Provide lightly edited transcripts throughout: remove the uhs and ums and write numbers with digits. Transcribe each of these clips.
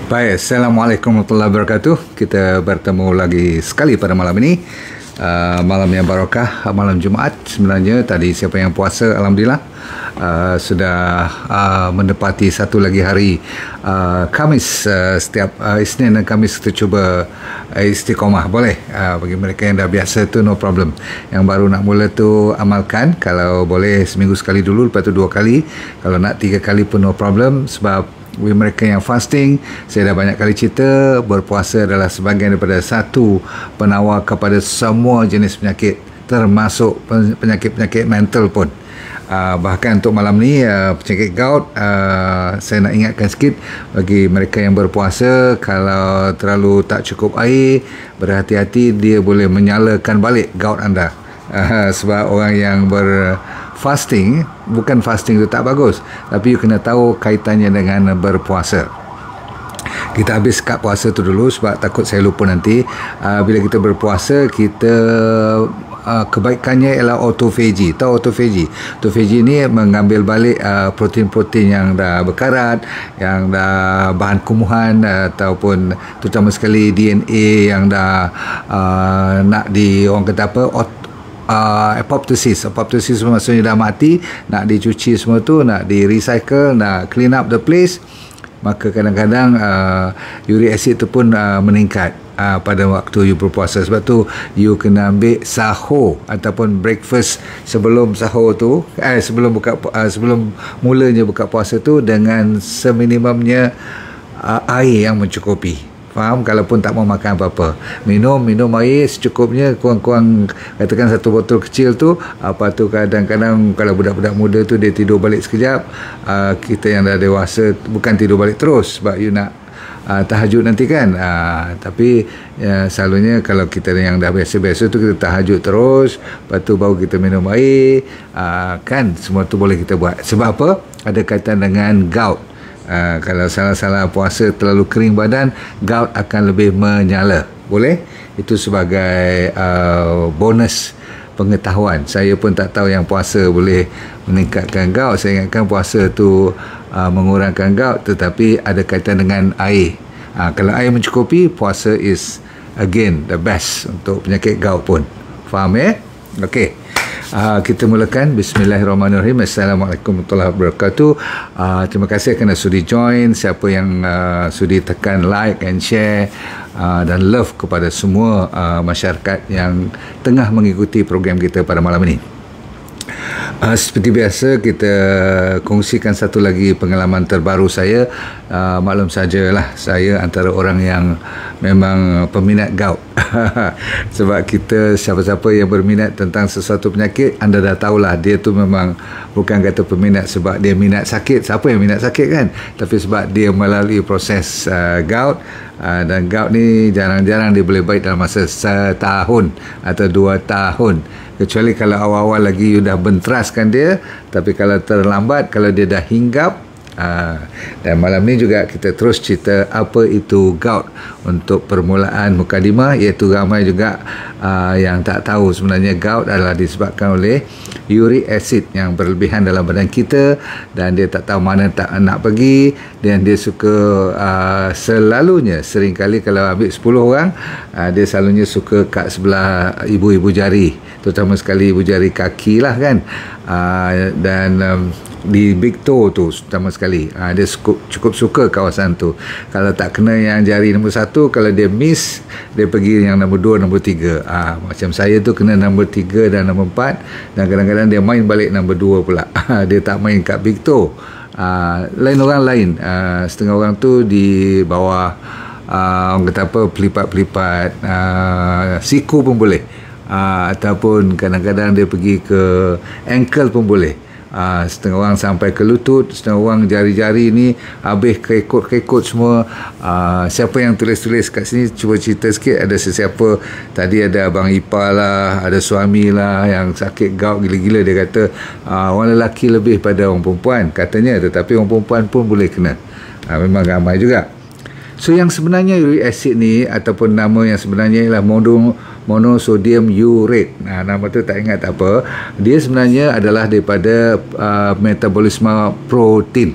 Baik, Assalamualaikum warahmatullahi wabarakatuh. Kita bertemu lagi sekali pada malam ini. Malam yang barakah, malam Jumaat. Sebenarnya tadi siapa yang puasa, Alhamdulillah, sudah mendapati satu lagi hari Khamis. Setiap Isnin dan Khamis kita cuba istiqomah. Boleh, bagi mereka yang dah biasa tu no problem. Yang baru nak mula tu amalkan. Kalau boleh seminggu sekali dulu, lepas tu 2 kali. Kalau nak 3 kali pun no problem. Sebab mereka yang fasting, saya dah banyak kali cerita, berpuasa adalah sebahagian daripada satu penawar kepada semua jenis penyakit, termasuk penyakit-penyakit mental pun. Bahkan untuk malam ni, penyakit gout, saya nak ingatkan sikit bagi mereka yang berpuasa, kalau terlalu tak cukup air, berhati-hati, dia boleh menyalakan balik gout anda. Sebab orang yang fasting, bukan fasting itu tak bagus, tapi you kena tahu kaitannya dengan berpuasa. Kita habis kad puasa tu dulu sebab takut saya lupa nanti. Bila kita berpuasa, kita kebaikannya ialah autophagy. Tahu autophagy? Autophagy ni mengambil balik protein-protein yang dah berkarat, yang dah bahan kumuhan, ataupun terutama sekali DNA yang dah nak orang kata apa, apoptosis maksudnya dah mati, nak dicuci semua tu, nak di recycle, nak clean up the place. Maka kadang-kadang uric acid tu pun meningkat pada waktu you berpuasa. Sebab tu you kena ambil sahur ataupun breakfast sebelum sahur tu, sebelum mulanya buka puasa tu, dengan seminimumnya air yang mencukupi. Faham? Kalaupun tak mau makan apa-apa, minum air secukupnya, kurang-kurang katakan 1 botol kecil tu. Apa tu, kadang-kadang kalau budak-budak muda tu dia tidur balik sekejap, kita yang dah dewasa bukan tidur balik terus sebab you nak tahajud nanti kan. Tapi selalunya kalau kita yang dah biasa-biasa tu, kita tahajud terus, lepas tu baru kita minum air, kan semua tu boleh kita buat. Sebab apa? Ada kaitan dengan gout. Kalau salah-salah puasa, terlalu kering badan, gout akan lebih menyala. Boleh? Itu sebagai bonus pengetahuan. Saya pun tak tahu yang puasa boleh meningkatkan gout. Saya ingatkan puasa tu mengurangkan gout, tetapi ada kaitan dengan air. Kalau air mencukupi, puasa is again the best untuk penyakit gout pun. Faham Okey. Kita mulakan. Bismillahirrahmanirrahim. Assalamualaikum warahmatullahi wabarakatuh. Terima kasih kerana sudi join. Siapa yang sudi tekan like and share, dan love kepada semua masyarakat yang tengah mengikuti program kita pada malam ini. Seperti biasa, kita kongsikan satu lagi pengalaman terbaru saya. Maklum sajalah, saya antara orang yang memang peminat gout. Sebab kita, siapa-siapa yang berminat tentang sesuatu penyakit, anda dah tahulah, dia tu memang bukan kata peminat sebab dia minat sakit. Siapa yang minat sakit kan? Tapi sebab dia melalui proses gout. Dan gout ni jarang-jarang dia boleh baik dalam masa 1 tahun atau 2 tahun, kecuali kalau awal-awal lagi you dah benteraskan dia. Tapi kalau terlambat, kalau dia dah hinggap. Dan malam ni juga kita terus cerita apa itu gout untuk permulaan mukadimah, iaitu ramai juga yang tak tahu sebenarnya gout adalah disebabkan oleh uric acid yang berlebihan dalam badan kita, dan dia tak tahu mana tak nak pergi, dan dia suka selalunya, seringkali kalau ambil 10 orang, dia selalunya suka kat sebelah ibu-ibu jari, terutama sekali ibu jari kaki lah kan. Dan di big toe tu terutama sekali, dia cukup suka kawasan tu. Kalau tak kena yang jari nombor 1, kalau dia miss, dia pergi yang nombor 2, nombor 3. Macam saya tu kena nombor 3 dan nombor 4, dan kadang-kadang dia main balik nombor 2 pula. Dia tak main kat big toe. Lain orang lain, setengah orang tu di bawah, orang kata apa, pelipat-pelipat siku pun boleh, ataupun kadang-kadang dia pergi ke ankle pun boleh. Setengah orang sampai ke lutut, setengah orang jari-jari ni habis kekot-kekot semua. Siapa yang tulis-tulis kat sini, cuba cerita sikit. Ada sesiapa, tadi ada abang ipar lah, ada suami lah yang sakit gout gila-gila. Dia kata orang lelaki lebih pada orang perempuan katanya, tetapi orang perempuan pun boleh kena. Memang ramai juga. So yang sebenarnya uric acid ni, ataupun nama yang sebenarnya ialah monosodium urate. Nama tu tak ingat apa. Dia sebenarnya adalah daripada metabolisme protein.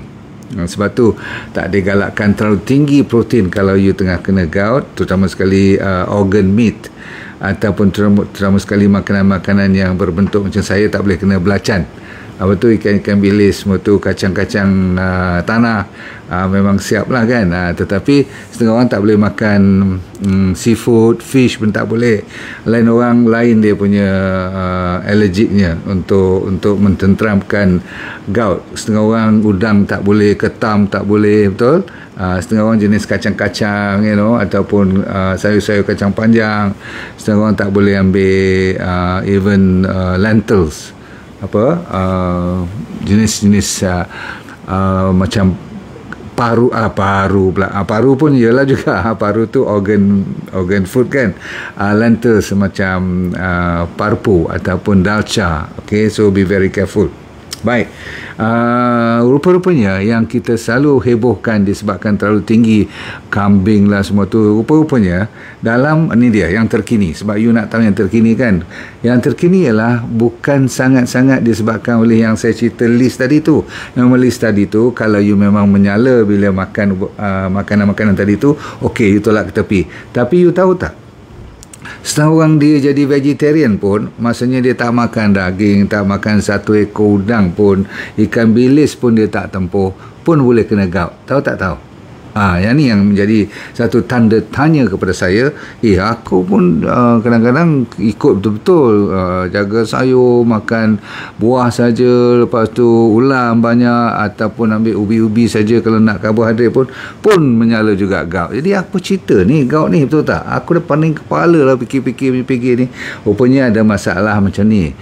Sebab tu tak digalakkan terlalu tinggi protein kalau you tengah kena gout, terutama sekali organ meat, ataupun terutama sekali makanan-makanan yang berbentuk macam saya tak boleh kena belacan. Apa tu, ikan-ikan bilis, semua tu, kacang-kacang tanah, memang siap lah kan. Tetapi setengah orang tak boleh makan seafood, fish pun tak boleh. Lain orang lain dia punya allergiknya untuk mententeramkan gout. Setengah orang udang tak boleh, ketam tak boleh, betul. Setengah orang jenis kacang-kacang, ataupun sayur-sayur kacang panjang. Setengah orang tak boleh ambil even lentils, jenis-jenis macam paru pun ialah juga. Paru tu organ food kan. Lentils macam parpu ataupun dalca. Okay, so be very careful. Baik, rupa-rupanya yang kita selalu hebohkan disebabkan terlalu tinggi kambing lah semua tu, rupa-rupanya dalam ni dia yang terkini. Sebab you nak tahu yang terkini kan. Yang terkini ialah bukan sangat-sangat disebabkan oleh yang saya cerita list tadi tu. Yang list tadi tu, kalau you memang menyala bila makan makanan-makanan tadi tu, okey, you tolak ke tepi. Tapi you tahu tak, setengah orang dia jadi vegetarian pun, maksudnya dia tak makan daging, tak makan satu ekor udang pun, ikan bilis pun dia tak tempuh, pun boleh kena gout. Tahu tak tahu? Yang ni yang menjadi satu tanda tanya kepada saya. Aku pun kadang-kadang ikut betul-betul, jaga sayur, makan buah saja, lepas tu ulam banyak, ataupun ambil ubi-ubi saja kalau nak karbohidrat pun menyala juga gout. Jadi apa cerita ni gout ni, betul tak? Aku dah pening kepala lah fikir ni. Rupanya ada masalah macam ni.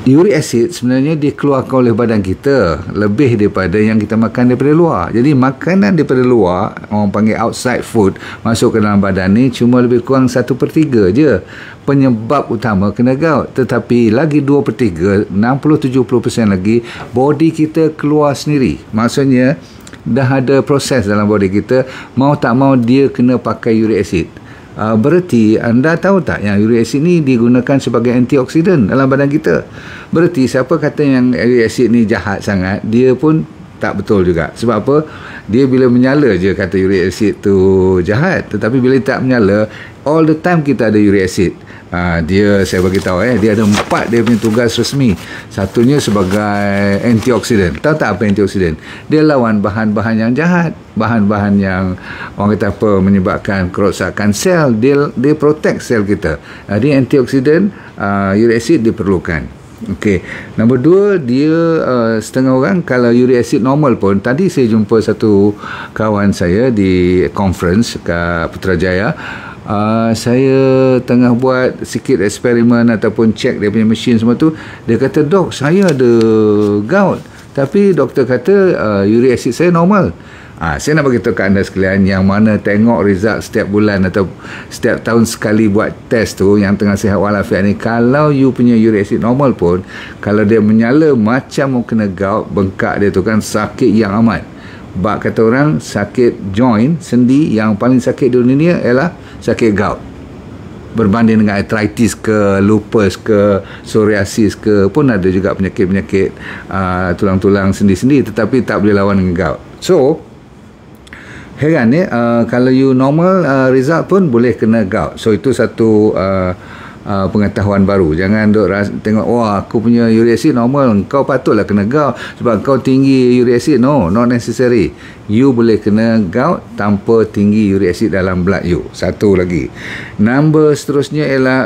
Uric acid sebenarnya dikeluarkan oleh badan kita lebih daripada yang kita makan daripada luar. Jadi makanan daripada luar, orang panggil outside food, masuk ke dalam badan ni cuma lebih kurang 1/3 je penyebab utama kena gout. Tetapi lagi 2/3, 60-70% lagi body kita keluar sendiri. Maksudnya dah ada proses dalam body kita, mau tak mau dia kena pakai uric acid. Berarti anda tahu tak yang uric acid ni digunakan sebagai antioksidan dalam badan kita. Berarti siapa kata yang uric acid ni jahat sangat, dia pun tak betul juga. Sebab apa? Dia bila menyala je kata uric acid tu jahat. Tetapi bila tak menyala, all the time kita ada uric acid. Dia, saya bagi tahu dia ada 4 dia punya tugas resmi. Satunya sebagai antioksidan. Tahu tak apa antioksidan? Dia lawan bahan-bahan yang jahat, bahan-bahan yang orang kata apa, menyebabkan kerosakan sel. Dia protect sel kita. Jadi antioksidan, uric acid diperlukan. Okey. Nombor 2, dia setengah orang kalau uric acid normal pun, tadi saya jumpa satu kawan saya di conference kat Putrajaya. Saya tengah buat sikit eksperimen ataupun cek dia punya mesin semua tu. Dia kata, "Dok, saya ada gout, tapi doktor kata uric acid saya normal." Saya nak beritahu ke anda sekalian, yang mana tengok result setiap bulan atau setiap tahun sekali buat test tu, yang tengah sihat walafiat ni, kalau you punya uric acid normal pun, kalau dia menyala macam mau kena gout, bengkak dia tu kan sakit yang amat. Bak kata orang, sakit joint, sendi yang paling sakit di dunia ialah sakit gout. Berbanding dengan arthritis ke, lupus ke, psoriasis ke, pun ada juga penyakit-penyakit tulang-tulang sendi-sendi, tetapi tak boleh lawan dengan gout. So, heran kalau you normal result pun boleh kena gout. So, itu satu pengetahuan baru. Jangan duk tengok, wah, aku punya uric acid normal, kau patutlah kena gout sebab kau tinggi uric acid. No, not necessary. You boleh kena gout tanpa tinggi uric acid dalam blood you. Satu lagi. Nombor seterusnya ialah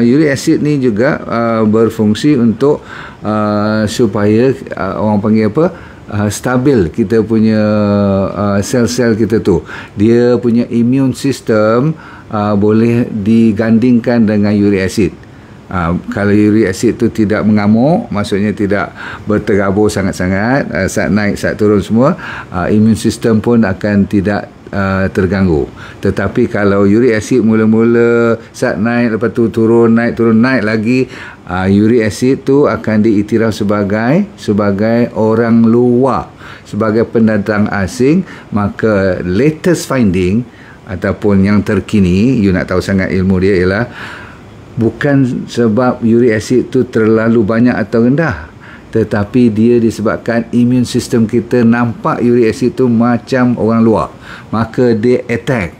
uric acid ni juga berfungsi untuk supaya orang panggil apa, stabil kita punya sel-sel kita tu. Dia punya immune system boleh digandingkan dengan uric acid. Kalau uric acid tu tidak mengamuk, maksudnya tidak berterabur sangat-sangat, saat naik saat turun semua, immune system pun akan tidak terganggu. Tetapi kalau uric acid mula-mula saat naik, lepas tu turun naik lagi, uric acid tu akan diiktiraf sebagai orang luar, sebagai pendatang asing. Maka latest finding ataupun yang terkini, you nak tahu sangat ilmu dia, ialah bukan sebab uric acid tu terlalu banyak atau rendah. tetapi dia disebabkan immune system kita nampak uric acid tu macam orang luar, maka dia attack.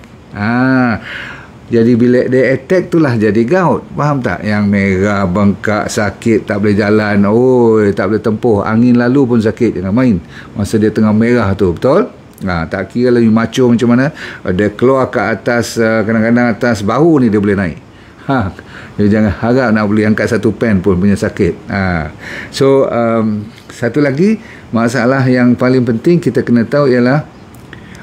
Jadi bila dia attack itulah jadi gout. Faham tak? Yang merah, bengkak, sakit, tak boleh jalan, tak boleh tempuh, angin lalu pun sakit, jangan main masa dia tengah merah tu. Betul? Tak kira lagi macho macam mana, dia keluar ke atas, kadang-kadang atas bahu ni dia boleh naik. Dia jangan harap nak boleh angkat satu pen pun punya sakit. So satu lagi masalah yang paling penting kita kena tahu ialah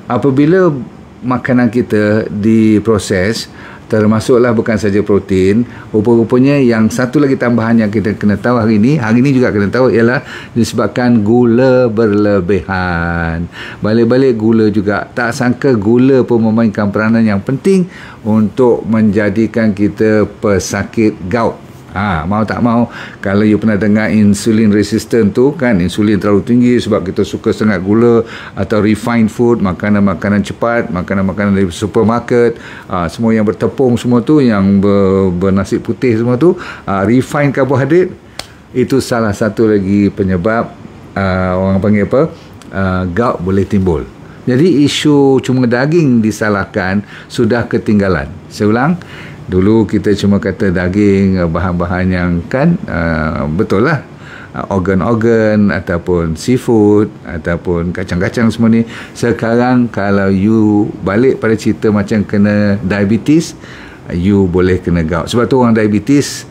apabila makanan kita diproses, termasuklah bukan saja protein, rupa-rupanya yang satu lagi tambahan yang kita kena tahu hari ini juga kena tahu ialah disebabkan gula berlebihan. Balik-balik gula juga. Tak sangka gula pun memainkan peranan yang penting untuk menjadikan kita pesakit gout. Mau tak mau, kalau you pernah dengar insulin resistant tu kan, insulin terlalu tinggi sebab kita suka sangat gula, atau refined food, makanan-makanan cepat, makanan-makanan dari supermarket, semua yang bertepung semua tu, yang bernasi putih semua tu, refined carbohydrate, itu salah satu lagi penyebab orang panggil apa, gout boleh timbul. Jadi isu cuma daging disalahkan sudah ketinggalan. Saya ulang, dulu kita cuma kata daging, bahan-bahan yang kan betul lah, organ-organ ataupun seafood ataupun kacang-kacang semua ni. Sekarang kalau you balik pada cerita macam kena diabetes, you boleh kena gout. Sebab tu orang diabetes,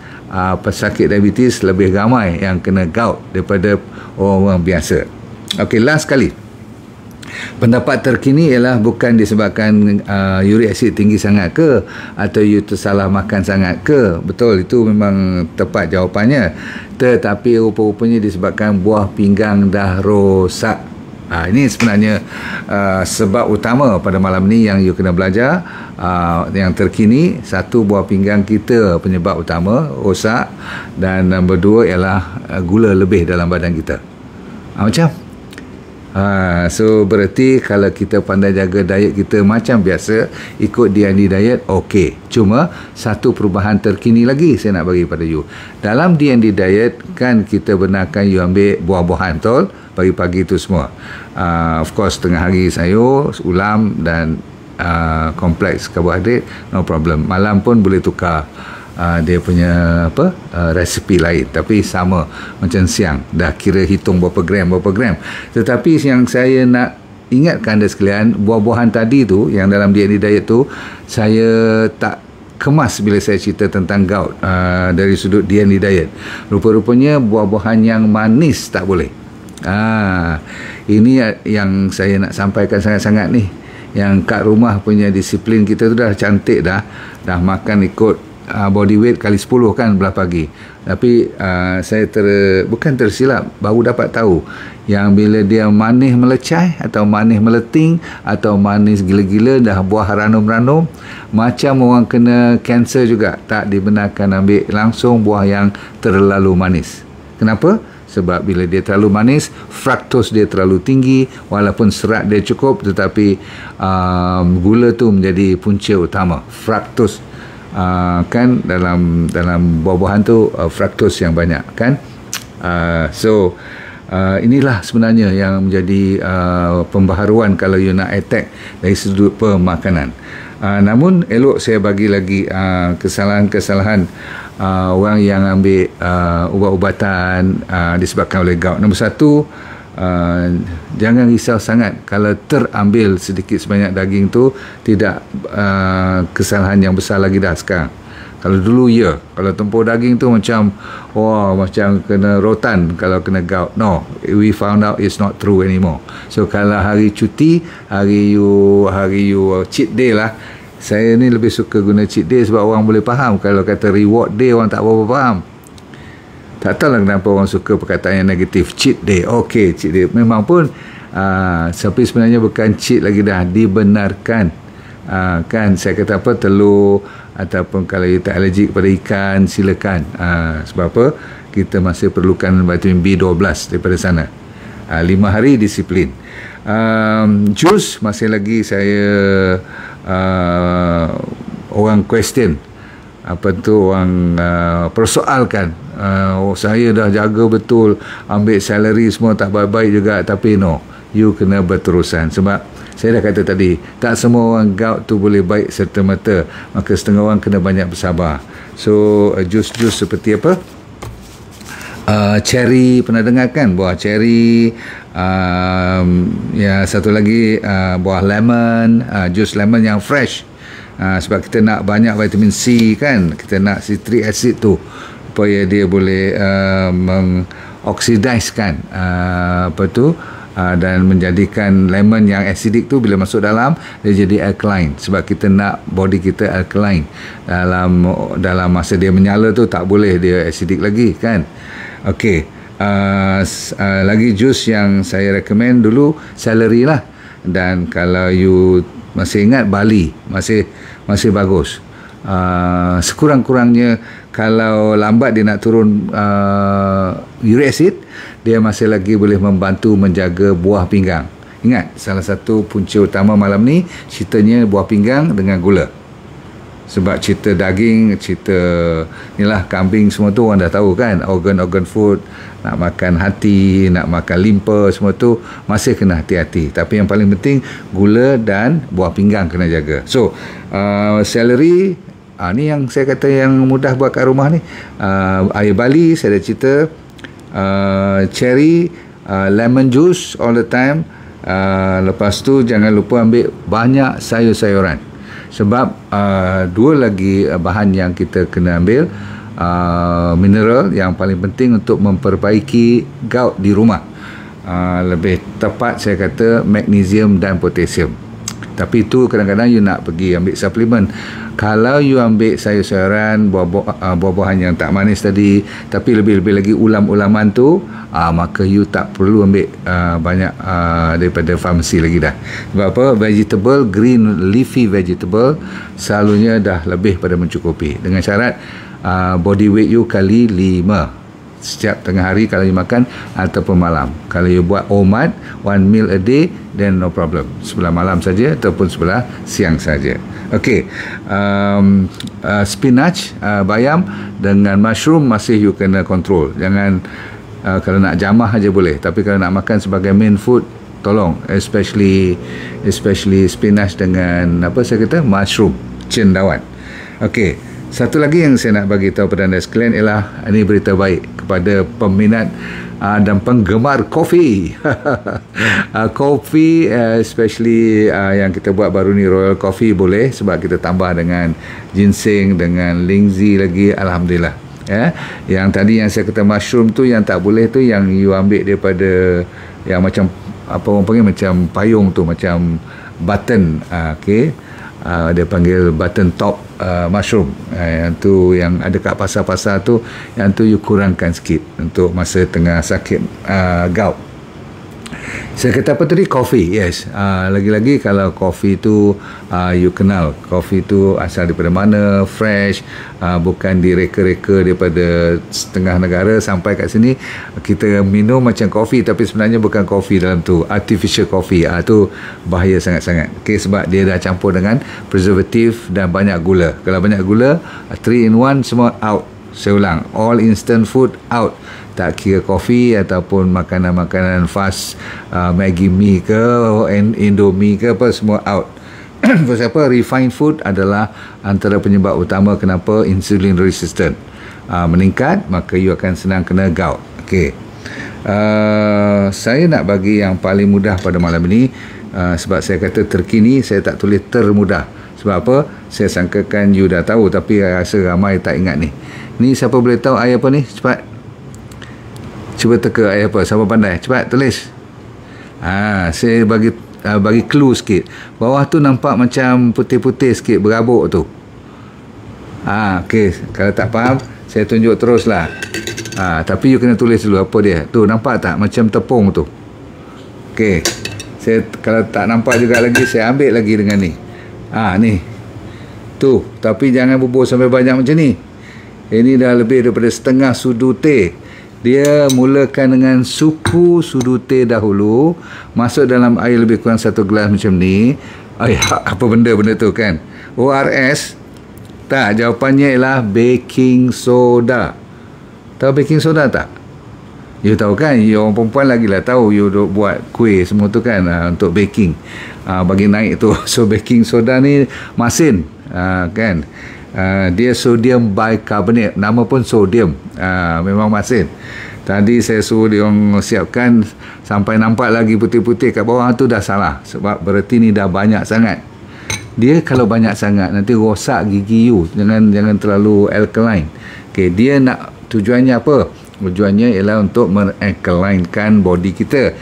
pesakit diabetes lebih ramai yang kena gout daripada orang-orang biasa. Okey, last kali, pendapat terkini ialah bukan disebabkan uric acid tinggi sangat ke, atau you tersalah makan sangat ke. Betul, itu memang tepat jawapannya. Tetapi rupa-rupanya disebabkan buah pinggang dah rosak. Ini sebenarnya sebab utama pada malam ni yang you kena belajar. Yang terkini, satu, buah pinggang kita penyebab utama rosak, dan nombor dua ialah gula lebih dalam badan kita. Macam so berarti kalau kita pandai jaga diet kita macam biasa, ikut D&D diet, okey. Cuma satu perubahan terkini lagi saya nak bagi pada you. Dalam D&D diet kan kita benarkan you ambil buah-buahan, betul? Pagi-pagi tu semua, of course tengah hari sayur, ulam dan kompleks karbohidrat, no problem. Malam pun boleh tukar dia punya resipi lain, tapi sama macam siang, dah kira hitung berapa gram. Tetapi yang saya nak ingatkan anda sekalian, buah-buahan tadi tu yang dalam D&D diet tu saya tak kemas bila saya cerita tentang gout dari sudut D&D diet. Rupa-rupanya buah-buahan yang manis tak boleh. Ini yang saya nak sampaikan sangat-sangat ni, yang kat rumah punya disiplin kita tu dah cantik, dah makan ikut body weight kali 10 kan belah pagi. Tapi saya bukan tersilap, baru dapat tahu yang bila dia manis melecai atau manis meleting atau manis gila-gila, dah buah ranum-ranum, macam orang kena kanser juga, tak dibenarkan ambil langsung buah yang terlalu manis. Kenapa? Sebab bila dia terlalu manis, fructose dia terlalu tinggi. Walaupun serat dia cukup, tetapi gula tu menjadi punca utama. Fructose kan dalam buah-buahan tu fructose yang banyak kan. So inilah sebenarnya yang menjadi pembaharuan kalau you nak attack dari sudut pemakanan. Namun elok saya bagi lagi kesalahan-kesalahan orang yang ambil ubat-ubatan disebabkan oleh gout. Nombor satu, jangan risau sangat kalau terambil sedikit sebanyak daging tu, tidak kesalahan yang besar lagi dah sekarang. Kalau dulu kalau tempur daging tu macam macam kena rotan kalau kena gout. No, we found out it's not true anymore. So kalau hari cuti, hari you cheat day lah, saya ni lebih suka guna cheat day sebab orang boleh faham. Kalau kata reward day, orang tak berapa faham. Tak tahulah kenapa orang suka perkataan yang negatif. Cheat day, okey, cheat day memang pun tapi sebenarnya bukan cheat lagi, dah dibenarkan. Kan saya kata apa, telur ataupun kalau you tak alergik pada ikan, silakan. Sebab apa? Kita masih perlukan vitamin B12 daripada sana. 5 hari disiplin. Jus masih lagi saya orang question, apa tu, orang persoalkan Saya dah jaga betul, ambil salary semua tak baik-baik juga, tapi no, you kena berterusan. Sebab saya dah kata tadi, tak semua orang gout tu boleh baik serta-merta, maka setengah orang kena banyak bersabar. So jus-jus seperti apa, cherry, pernah dengar kan, buah cherry, ya satu lagi buah lemon, jus lemon yang fresh, sebab kita nak banyak vitamin C kan, kita nak citric acid tu supaya dia boleh mengoksidaiskan dan menjadikan lemon yang acidic tu bila masuk dalam dia jadi alkaline, sebab kita nak body kita alkaline. Dalam masa dia menyala tu tak boleh dia acidic lagi kan. Okey, lagi jus yang saya recommend dulu celery lah, dan kalau you masih ingat barley masih bagus. Sekurang-kurangnya kalau lambat dia nak turun uric acid, dia masih lagi boleh membantu menjaga buah pinggang. Ingat, salah satu punca utama malam ni ceritanya buah pinggang dengan gula. Sebab cerita daging, cerita inilah kambing semua tu orang dah tahu kan, organ-organ food, nak makan hati, nak makan limpa, semua tu masih kena hati-hati. Tapi yang paling penting gula dan buah pinggang kena jaga. So celery, ni yang saya kata yang mudah buat kat rumah ni. Air barley saya dah cerita, cherry, lemon juice all the time. Lepas tu jangan lupa ambil banyak sayur-sayuran. Sebab dua lagi bahan yang kita kena ambil, mineral yang paling penting untuk memperbaiki gout di rumah. Lebih tepat saya kata magnesium dan potasium. Tapi itu kadang-kadang you nak pergi ambil suplemen. Kalau you ambil sayur-sayuran, buah-buahan yang tak manis tadi, tapi lebih-lebih lagi ulam-ulaman tu, maka you tak perlu ambil banyak daripada farmasi lagi dah. Sebab apa? Vegetable, green leafy vegetable selalunya dah lebih pada mencukupi, dengan syarat body weight you kali 5 setiap tengah hari kalau you makan, ataupun malam. Kalau you buat OMAD, 1 meal a day, then no problem, sebelah malam saja ataupun sebelah siang saja. Okey, spinach, bayam dengan mushroom masih you kena control. Jangan kalau nak jamah aja boleh, tapi kalau nak makan sebagai main food, tolong, especially spinach dengan apa saya kata, mushroom, cendawan. Okey, satu lagi yang saya nak bagi tahu pada anda sekalian ialah, ini berita baik kepada peminat dan penggemar kopi. Kopi, especially yang kita buat baru ni, Royal Coffee, boleh, sebab kita tambah dengan ginseng, dengan lingzi lagi, alhamdulillah. Yang tadi yang saya kata mushroom tu yang tak boleh tu, yang you ambil daripada yang macam apa orang panggil, macam payung tu, macam button, okey, dia panggil button top mushroom, yang tu yang ada kat pasar-pasar tu, yang tu you kurangkan sikit untuk masa tengah sakit gout. Saya kata apa tadi? Kopi, yes. Lagi-lagi kalau kopi tu you kenal kopi tu asal daripada mana, fresh, bukan direka-reka daripada setengah negara sampai kat sini. Kita minum macam kopi, tapi sebenarnya bukan kopi dalam tu, artificial coffee. Tu bahaya sangat-sangat. Okay, sebab dia dah campur dengan preservatif dan banyak gula. Kalau banyak gula, 3 in 1 semua out. Saya ulang, all instant food out. Tak kira kopi ataupun makanan-makanan fast, Maggi mee ke, Indomie ke, apa, semua out. Sebab apa? Refined food adalah antara penyebab utama kenapa insulin resistant meningkat, maka you akan senang kena gout. Okey, saya nak bagi yang paling mudah pada malam ini, sebab saya kata terkini, saya tak tulis termudah. Sebab apa? Saya sangkakan you dah tahu, tapi saya rasa ramai tak ingat ni. Ni siapa boleh tahu air apa ni? Cepat cuba teka air apa, siapa pandai, cepat tulis. Saya bagi clue sikit. Bawah tu nampak macam putih-putih sikit, berabuk tu. Okey, kalau tak faham saya tunjuk teruslah. Tapi you kena tulis dulu apa dia. Tu nampak tak macam tepung tu? Okey, saya kalau tak nampak juga lagi, saya ambil lagi dengan ni. Ni tu, tapi jangan bubur sampai banyak macam ni. Ini dah lebih daripada setengah sudu teh. Dia mulakan dengan suku sudu teh dahulu, masuk dalam air lebih kurang 1 gelas macam ni. Apa benda tu kan? ORS? Tak, jawapannya ialah baking soda. Tahu baking soda tak? You tahu kan, you orang perempuan lagi lah tahu, you duk buat kuih semua tu kan, untuk baking, bagi naik tu. So baking soda ni masin, kan, dia sodium bicarbonate, nama pun sodium, memang masin. Tadi saya suruh dia orang siapkan sampai nampak lagi putih-putih kat bawah tu, dah salah, sebab berarti ni dah banyak sangat. Dia kalau banyak sangat nanti rosak gigi you. Jangan terlalu alkaline. Okay, dia nak, tujuannya apa? Tujuannya ialah untuk mengalkalinkan body kita.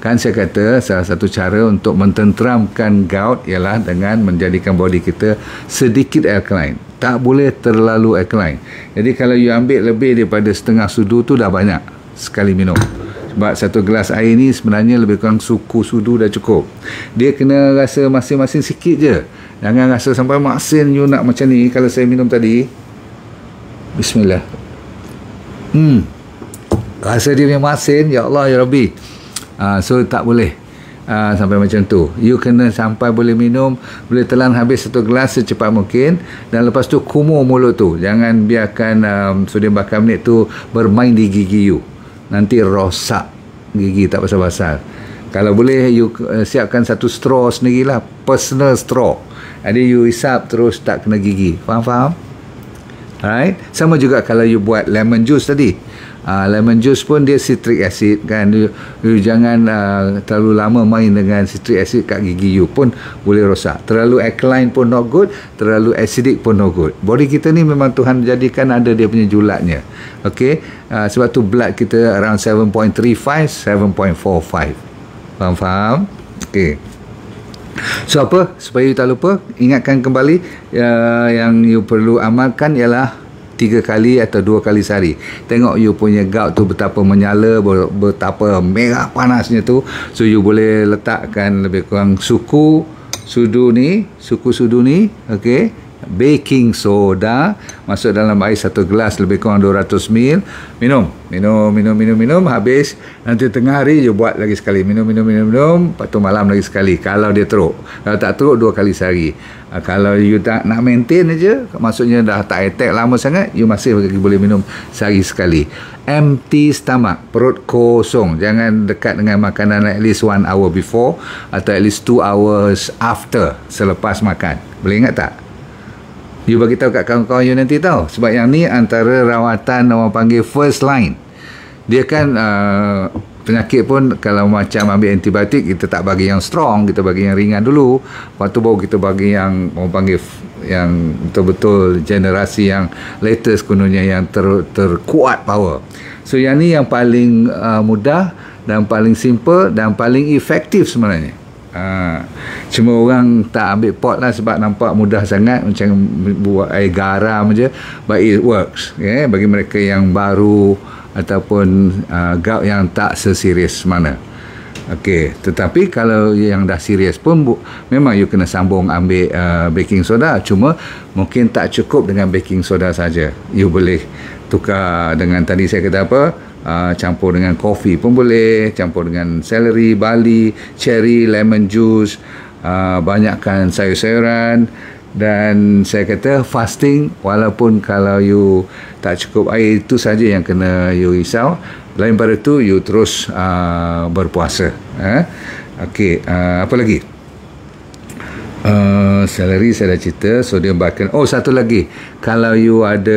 Kan saya kata salah satu cara untuk mententeramkan gout ialah dengan menjadikan body kita sedikit alkaline. Tak boleh terlalu alkaline. Jadi kalau you ambil lebih daripada setengah sudu tu dah banyak sekali minum. Sebab satu gelas air ni sebenarnya lebih kurang suku sudu dah cukup. Dia kena rasa masin-masin sikit je. Jangan rasa sampai masin you nak macam ni. Kalau saya minum tadi, bismillah, rasa dia punya masin, ya Allah ya Rabbi. So tak boleh sampai macam tu. You kena sampai boleh minum, boleh telan habis satu gelas secepat mungkin, dan lepas tu kumur mulut tu. Jangan biarkan sodium bicarbonate tu bermain di gigi you. Nanti rosak gigi tak pasal-pasal. Kalau boleh you siapkan satu straw sendirilah, personal straw. Jadi you isap terus tak kena gigi. Faham? Alright. Sama juga kalau you buat lemon juice tadi. Lemon juice pun dia citric acid kan. You jangan terlalu lama main dengan citric acid kat gigi you, pun boleh rosak. Terlalu alkaline pun not good, terlalu acidic pun not good. Body kita ni memang Tuhan jadikan ada dia punya julatnya. Okay, sebab tu blood kita around 7.35, 7.45. Faham? Okay. So apa? Supaya you tak lupa, ingatkan kembali, yang you perlu amalkan ialah 3 kali atau 2 kali sehari. Tengok you punya gout tu betapa menyala, betapa merah panasnya tu. So you boleh letakkan lebih kurang suku sudu ni, okay, baking soda masuk dalam air 1 gelas lebih kurang 200 ml. Minum, habis. Nanti tengah hari you buat lagi sekali, minum, lepas tu malam lagi sekali kalau dia teruk. Kalau tak teruk 2 kali sehari. Kalau you tak nak maintain aja, maksudnya dah tak attack lama sangat, you masih boleh minum sehari sekali. Empty stomach, perut kosong. Jangan dekat dengan makanan at least 1 hour before atau at least 2 hours after, selepas makan. Boleh ingat tak? You bagi tahu kat kawan-kawan you nanti tahu. Sebab yang ni antara rawatan orang panggil first line. Dia kan penyakit pun kalau macam ambil antibiotik, kita tak bagi yang strong, kita bagi yang ringan dulu. Lepas tu baru kita bagi yang orang panggil yang betul-betul generasi yang latest kononnya, yang terkuat power. So yang ni yang paling mudah dan paling simple dan paling efektif sebenarnya. Cuma orang tak ambil pot lah sebab nampak mudah sangat, macam buat air garam je, but it works, okay? Bagi mereka yang baru ataupun gout yang tak seserius mana. Okay. Tetapi kalau yang dah serius pun memang you kena sambung ambil baking soda. Cuma mungkin tak cukup dengan baking soda saja. You boleh tukar dengan, tadi saya kata apa, campur dengan kopi pun boleh, campur dengan celery, barley, cherry, lemon juice, banyakkan sayur-sayuran. Dan saya kata fasting, walaupun kalau you tak cukup air, itu saja yang kena you risau. Lain pada tu you terus berpuasa. Okey, apa lagi? Celery saya dah cerita, sodium bicarbonate. Oh, satu lagi, kalau you ada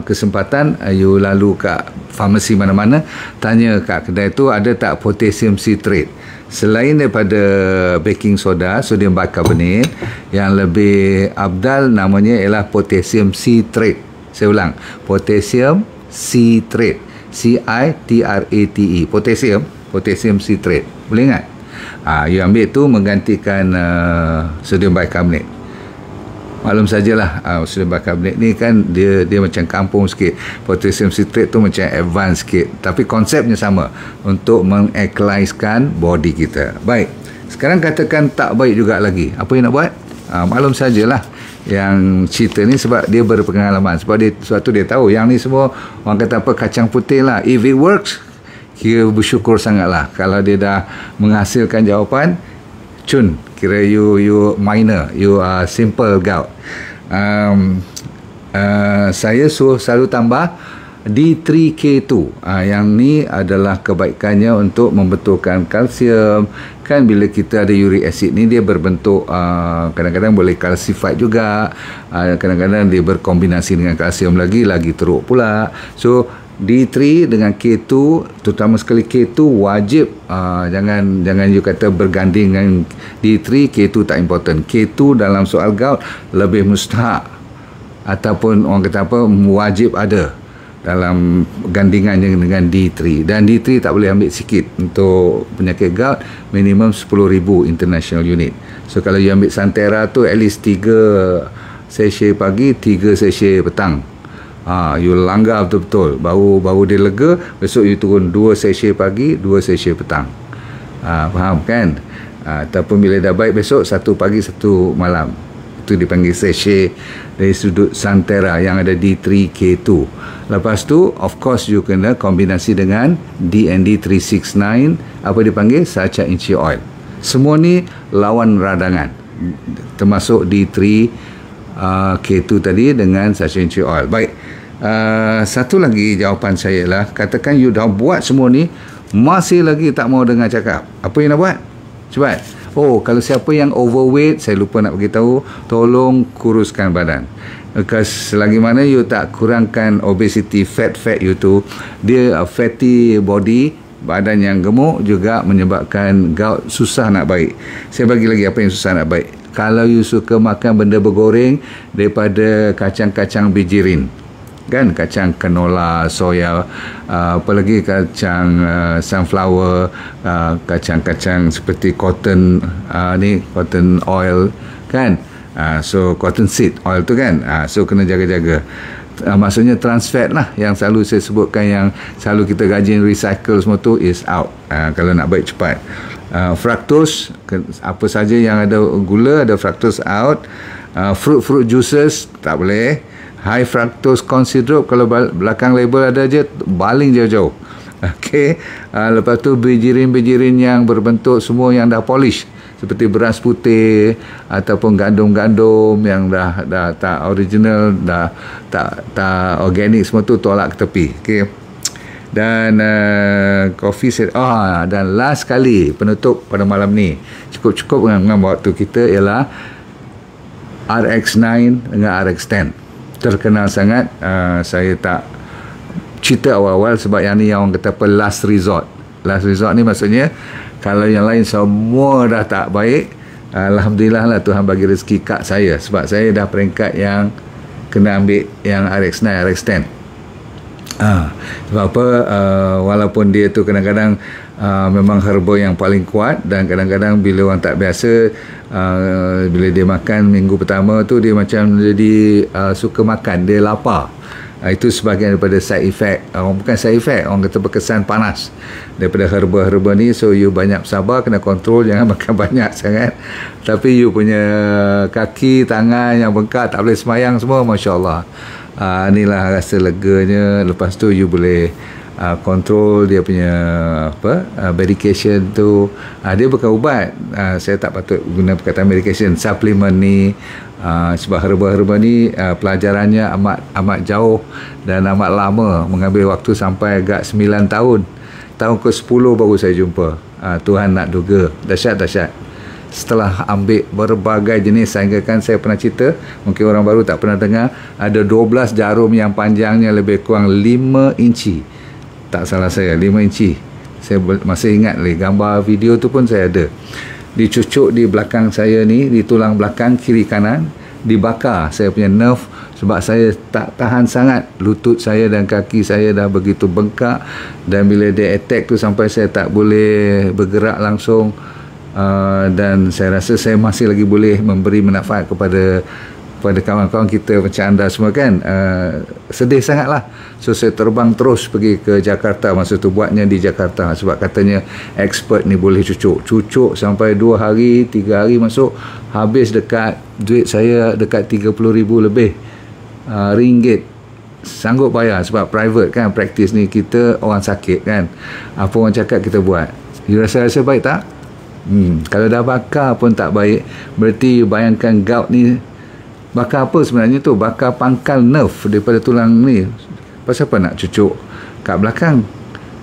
kesempatan, you lalu kat farmasi mana-mana, tanya kat kedai tu ada tak potassium citrate. Selain daripada baking soda, sodium bicarbonate, yang lebih abdal namanya ialah potassium citrate. Saya ulang, potassium citrate, citrate, potassium citrate. Boleh ingat? You ambil tu menggantikan sodium bicarbonate. Maklum sajalah, sodium bicarbonate ni kan dia macam kampung sikit. Potassium citrate tu macam advance sikit, tapi konsepnya sama, untuk mengalkalinekan body kita. Baik, sekarang katakan tak baik juga lagi, apa yang nak buat? Maklum sajalah yang cerita ni sebab dia berpengalaman, sebab tu dia tahu yang ni semua orang kata apa, kacang putih lah. If it works, kira bersyukur sangatlah. Kalau dia dah menghasilkan jawapan, cun, kira you minor, you simple gout. Saya suruh selalu tambah D3K2. Yang ni adalah kebaikannya untuk membetulkan kalsium. Kan bila kita ada uric acid ni, dia berbentuk kadang-kadang boleh calcified juga, kadang-kadang dia berkombinasi dengan kalsium lagi teruk pula. So D3 dengan K2, terutama sekali K2 wajib, jangan you kata berganding dengan D3, K2 tak important. K2 dalam soal gout lebih mustahak, ataupun orang kata apa, wajib ada dalam gandingannya dengan D3. Dan D3 tak boleh ambil sikit. Untuk penyakit gout minimum 10,000 international unit. So kalau you ambil Santera tu at least 3 sachet pagi, 3 sachet petang. You langgar betul-betul, baru dia lega. Besok you turun 2 sachet pagi, 2 sachet petang. Faham kan? Ataupun bila dah baik besok, 1 pagi 1 malam. Itu dipanggil sachet dari sudut Santera yang ada D3K2. Lepas tu of course you kena kombinasi dengan DND 369, apa dipanggil, Sacha Inchi Oil. Semua ni lawan radangan, termasuk D3 K2 tadi dengan Sacha Inchi Oil. Baik, satu lagi jawapan saya lah, katakan you dah buat semua ni, masih lagi tak mau dengar cakap. Apa yang nak buat? Cepat. Kalau siapa yang overweight, saya lupa nak beritahu, tolong kuruskan badan. Because selagi mana you tak kurangkan obesity, fat you tu, dia fatty body, badan yang gemuk juga menyebabkan gout susah nak baik. Saya bagi lagi apa yang susah nak baik. Kalau you suka makan benda bergoreng, daripada kacang-kacang bijirin, kan, kacang canola, soya, apalagi kacang sunflower, kacang-kacang seperti cotton cotton oil, kan, so cotton seed oil tu kan, so kena jaga-jaga. Maksudnya trans fat lah, yang selalu saya sebutkan, yang selalu kita rajin recycle semua tu is out, kalau nak baik cepat. Fructose, apa saja yang ada gula, ada fructose out. Fruit juices tak boleh. High fructose corn syrup, kalau belakang label ada je, baling jauh-jauh. Okey. Lepas tu bijirin-bijirin yang berbentuk semua yang dah polish, seperti beras putih ataupun gandum-gandum yang dah tak original, dah tak organik, semua tu tolak ke tepi. Okey. Dan coffee set. Dan last kali penutup pada malam ni, cukup dengan waktu kita, ialah RX9 dengan RX10. Terkenal sangat. Saya tak cerita awal-awal sebab yang ni yang orang kata apa, last resort. Last resort ni maksudnya kalau yang lain semua dah tak baik, alhamdulillah lah Tuhan bagi rezeki kat saya, sebab saya dah peringkat yang kena ambil yang RX9, RX10. Sebab apa, walaupun dia tu kadang-kadang memang herba yang paling kuat, dan kadang-kadang bila orang tak biasa, bila dia makan minggu pertama tu, dia macam jadi suka makan, dia lapar. Itu sebahagian daripada side effect, bukan side effect, orang kata berkesan panas daripada herba-herba ni. So you banyak sabar, kena kontrol, jangan makan banyak sangat. Tapi you punya kaki, tangan yang bengkak, tak boleh semayang semua, Masya Allah. Inilah rasa leganya. Lepas tu you boleh kontrol dia punya medication tu. Dia bukan ubat, saya tak patut guna perkataan medication, supplement ni. Sebab herba-herba ni pelajarannya amat jauh dan amat lama, mengambil waktu sampai agak 9 tahun. Tahun ke-10 baru saya jumpa. Tuhan nak duga, dahsyat. Setelah ambil berbagai jenis, sehingga kan saya pernah cerita, mungkin orang baru tak pernah dengar, ada 12 jarum yang panjangnya lebih kurang 5 inci. Tak salah saya, 5 inci. Saya masih ingat lagi, gambar video tu pun saya ada. Dicucuk di belakang saya ni, di tulang belakang kiri kanan, dibakar saya punya nerve, sebab saya tak tahan sangat. Lutut saya dan kaki saya dah begitu bengkak, dan bila dia attack tu sampai saya tak boleh bergerak langsung. Dan saya rasa saya masih lagi boleh memberi manfaat kepada kawan-kawan kita macam anda semua kan. Sedih sangatlah. So saya terbang terus pergi ke Jakarta. Masa tu buatnya di Jakarta, sebab katanya expert ni boleh cucuk sampai 2 hari 3 hari masuk, habis dekat duit saya dekat 30,000 lebih ringgit. Sanggup bayar, sebab private kan, praktis ni kita orang sakit kan, apa orang cakap kita buat. You rasa baik tak? Kalau dah bakar pun tak baik, berarti bayangkan gout ni bakar apa sebenarnya tu? Bakar pangkal nerve daripada tulang ni. Pasal apa nak cucuk kat belakang?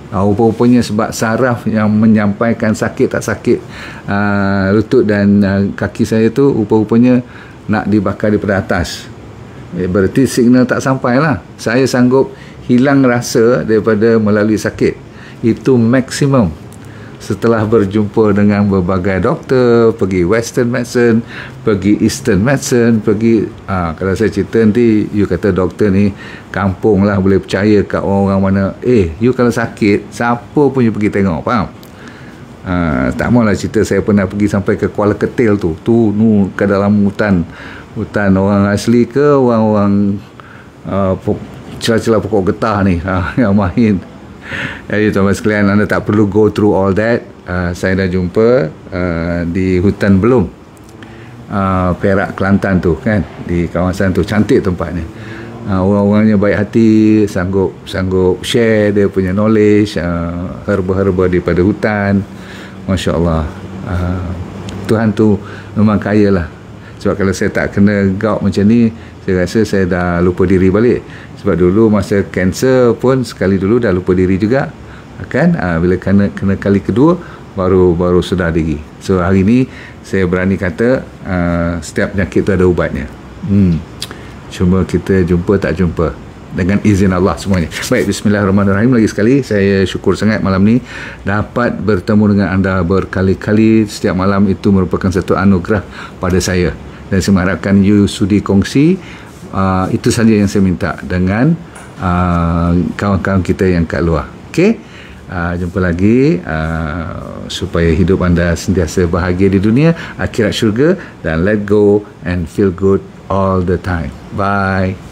Rupa-rupanya sebab saraf yang menyampaikan sakit tak sakit lutut dan kaki saya tu rupa-rupanya nak dibakar daripada atas. Berarti signal tak sampai lah. Saya sanggup hilang rasa daripada melalui sakit. Itu maksimum. Setelah berjumpa dengan berbagai doktor, pergi Western Medicine, pergi Eastern Medicine, pergi kalau saya cerita nanti you kata doktor ni kampung lah, boleh percaya kat orang-orang mana. You kalau sakit, siapa pun you pergi tengok, faham? Tak maulah cerita saya pernah pergi sampai ke Kuala Ketil tu ke dalam hutan orang asli ke orang-orang celah-celah pokok getah ni yang main. Jadi tuan-tuan sekalian, anda tak perlu go through all that. Saya dah jumpa di hutan Belum, Perak, Kelantan tu kan, di kawasan tu. Cantik tempatnya. Orang-orangnya baik hati, sanggup share dia punya knowledge, herba-herba daripada hutan. Masya Allah. Tuhan tu memang kaya lah. Sebab kalau saya tak kena gout macam ni, saya rasa saya dah lupa diri balik. Sebab dulu masa kanser pun sekali dulu dah lupa diri juga kan. Bila kena kali kedua baru sedar diri. So hari ni saya berani kata setiap penyakit tu ada ubatnya. Cuma kita jumpa tak jumpa, dengan izin Allah semuanya. Baik, bismillahirrahmanirrahim. Lagi sekali saya syukur sangat malam ni dapat bertemu dengan anda berkali-kali. Setiap malam itu merupakan satu anugerah pada saya, dan saya mengharapkan you sudi kongsi. Itu saja yang saya minta dengan kawan-kawan kita yang kat luar. Okey, jumpa lagi supaya hidup anda sentiasa bahagia di dunia, akhirat syurga, dan let go and feel good all the time. Bye.